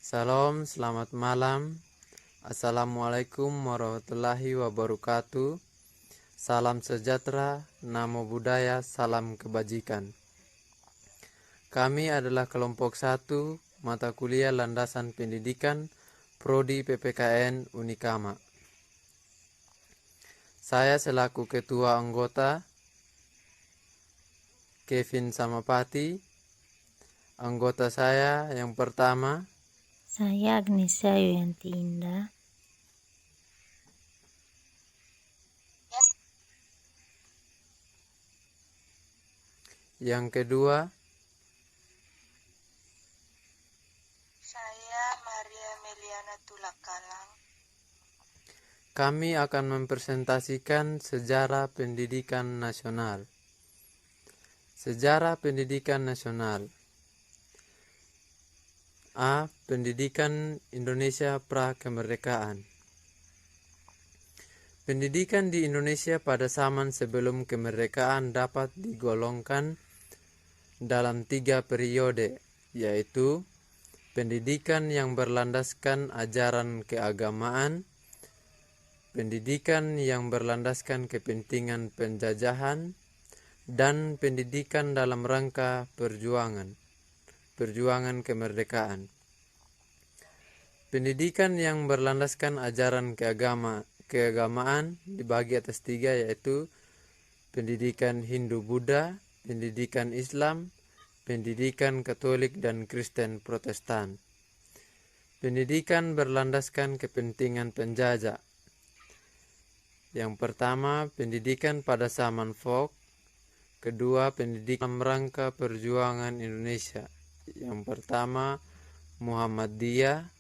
Salam, selamat malam. Assalamualaikum warahmatullahi wabarakatuh. Salam sejahtera, namo buddhaya, salam kebajikan. Kami adalah kelompok 1 mata kuliah landasan pendidikan Prodi PPKN Unikama. Saya selaku ketua anggota Kevin Samapati. Anggota saya yang pertama, Saya Agnesia Yuyanti Indah. yang kedua, Saya Maria Meliana Tulakalang. kami akan mempresentasikan sejarah pendidikan nasional. Sejarah pendidikan nasional. A. Pendidikan Indonesia pra-kemerdekaan. Pendidikan di Indonesia pada zaman sebelum kemerdekaan dapat digolongkan dalam 3 periode, yaitu pendidikan yang berlandaskan ajaran keagamaan, pendidikan yang berlandaskan kepentingan penjajahan, dan pendidikan dalam rangka perjuangan kemerdekaan. Pendidikan yang berlandaskan ajaran keagamaan dibagi atas 3, yaitu pendidikan Hindu-Buddha, pendidikan Islam, pendidikan Katolik dan Kristen Protestan. Pendidikan berlandaskan kepentingan penjajah. Yang pertama, pendidikan pada zaman folk. Kedua, pendidikan dalam rangka perjuangan Indonesia. Yang pertama, Muhammadiyah.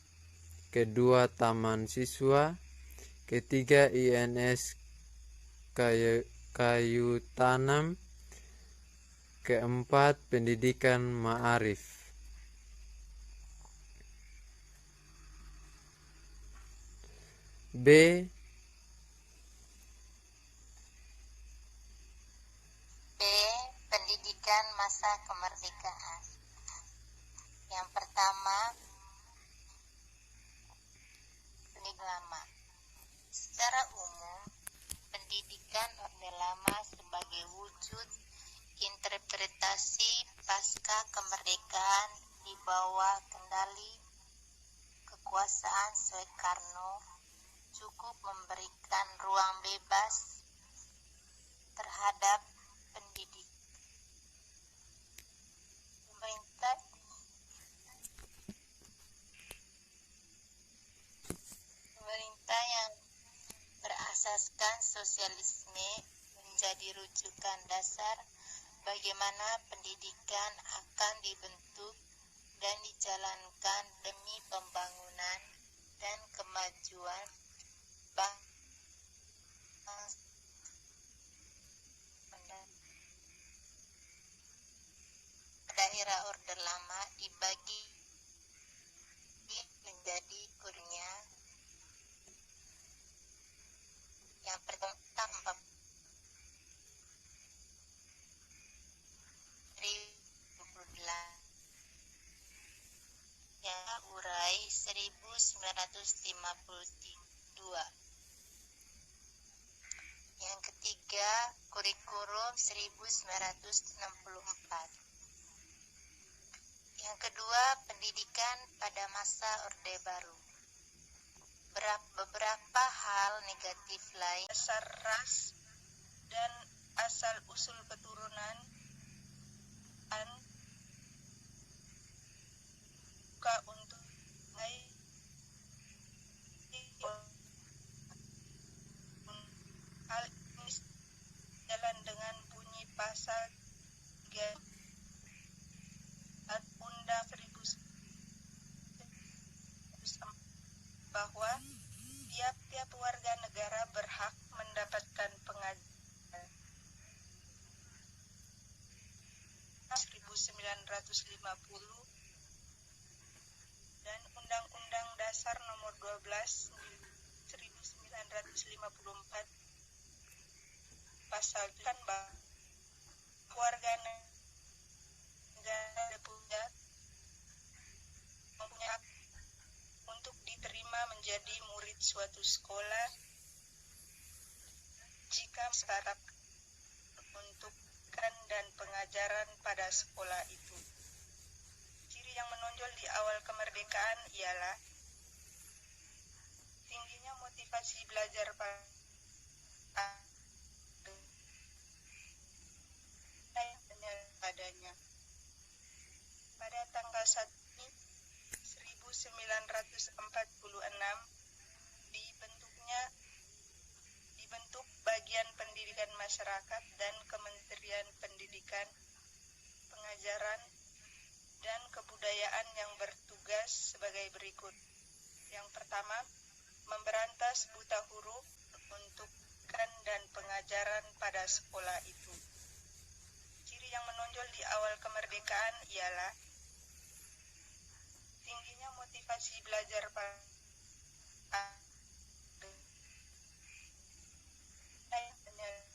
Kedua, Taman Siswa. Ketiga, INS Kayu Tanam. Keempat, pendidikan Ma'arif. B. Pendidikan masa kemerdekaan. Yang pertama, pendidikan lama. Secara umum, pendidikan Orde Lama sebagai wujud interpretasi pasca kemerdekaan di bawah kendali kekuasaan Soekarno cukup memberikan ruang bebas terhadap pendidik. Pemerintah yang berasaskan sosialisme menjadi rujukan dasar bagaimana pendidikan akan dibentuk dan dijalankan demi pembangunan dan kemajuan bangsa. Daerah Orde Lama dibagi menjadi kurnia. Yang pertama, yang urai 1952. Yang ketiga, kurikulum 1964. Yang kedua, pendidikan pada masa Orde Baru. Beberapa hal negatif lain, dasar ras dan asal-usul keturunan, untuk hal ini jalan dengan bunyi pasal 3 Undang 1945 bahwa tiap-tiap warga negara berhak mendapatkan pengajaran. 1950 dan Undang-Undang Dasar Nomor 12 1954 pasal kan warga negara mempunyai hak menjadi murid suatu sekolah jika syarat peruntukan dan pengajaran pada sekolah itu. Ciri yang menonjol di awal kemerdekaan ialah tingginya motivasi belajar padanya. Pada tanggal 1 1946 dibentuk Bagian Pendidikan Masyarakat dan Kementerian Pendidikan, Pengajaran, dan Kebudayaan yang bertugas sebagai berikut. Yang pertama, memberantas buta huruf, peruntukan, dan pengajaran pada sekolah itu. Ciri yang menonjol di awal kemerdekaan ialah tingginya motivasi belajar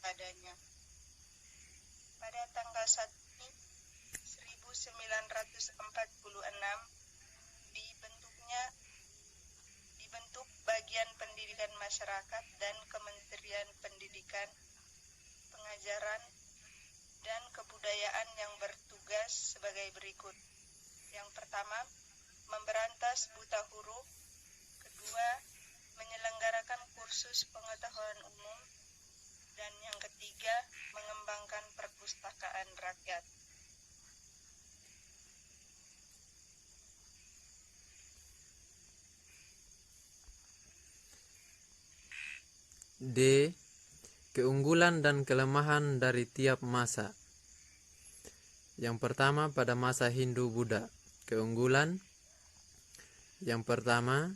padanya. Pada tanggal 1 1946 dibentuk Bagian Pendidikan Masyarakat dan Kementerian Pendidikan, Pengajaran, dan Kebudayaan yang bertugas sebagai berikut. Yang pertama, memberantas buta huruf. Kedua, menyelenggarakan kursus pengetahuan umum. Dan yang ketiga, mengembangkan perpustakaan rakyat. D. Keunggulan dan kelemahan dari tiap masa. Yang pertama, pada masa Hindu-Buddha. Keunggulan yang pertama,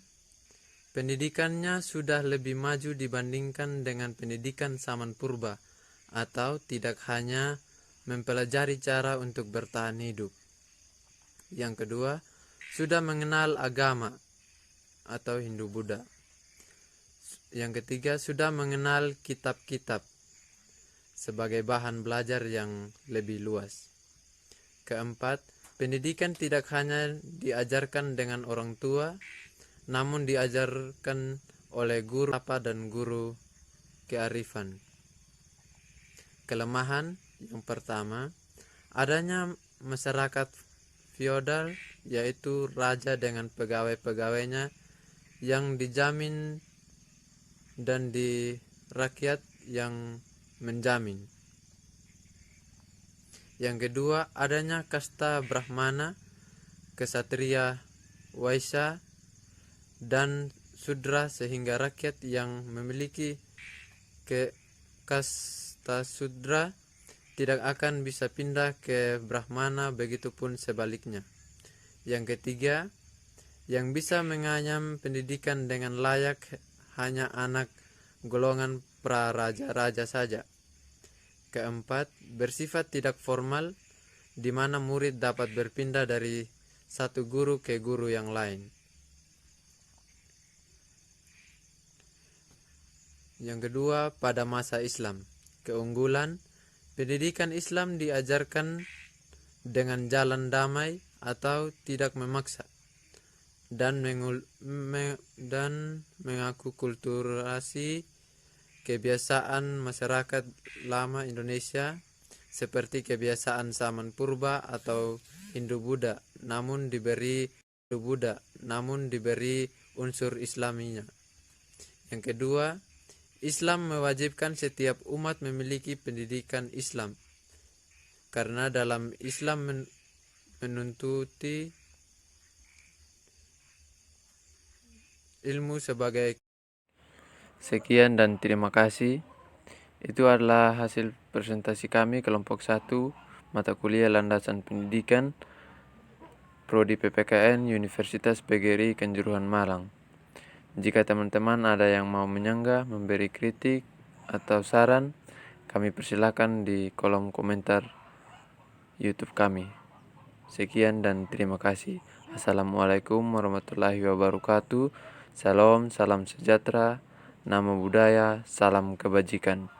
pendidikannya sudah lebih maju dibandingkan dengan pendidikan zaman purba, atau tidak hanya mempelajari cara untuk bertahan hidup. Yang kedua, sudah mengenal agama atau Hindu-Buddha. Yang ketiga, sudah mengenal kitab-kitab sebagai bahan belajar yang lebih luas. Keempat, pendidikan tidak hanya diajarkan dengan orang tua, namun diajarkan oleh guru dan guru kearifan. Kelemahan yang pertama, adanya masyarakat feodal, yaitu raja dengan pegawai-pegawainya yang dijamin dan di rakyat yang menjamin. Yang kedua, adanya kasta Brahmana, Ksatria, Waisya, dan Sudra, sehingga rakyat yang memiliki kasta Sudra tidak akan bisa pindah ke Brahmana, begitupun sebaliknya. Yang ketiga, yang bisa menganyam pendidikan dengan layak hanya anak golongan pra-raja-raja saja. Keempat, bersifat tidak formal, di mana murid dapat berpindah dari satu guru ke guru yang lain. Yang kedua, pada masa Islam. Keunggulan, pendidikan Islam diajarkan dengan jalan damai atau tidak memaksa, dan mengakulturasi kebiasaan masyarakat lama Indonesia seperti kebiasaan zaman purba atau Hindu-Buddha, namun diberi unsur Islaminya. Yang kedua, Islam mewajibkan setiap umat memiliki pendidikan Islam, karena dalam Islam menuntuti ilmu sebagai. Sekian dan terima kasih. Itu adalah hasil presentasi kami kelompok 1 mata kuliah landasan pendidikan Prodi PPKN Universitas PGRI Kanjuruhan Malang. Jika teman-teman ada yang mau menyanggah, memberi kritik atau saran, kami persilakan di kolom komentar YouTube kami. Sekian dan terima kasih. Assalamualaikum warahmatullahi wabarakatuh. Salam sejahtera, namo buddhaya, salam kebajikan.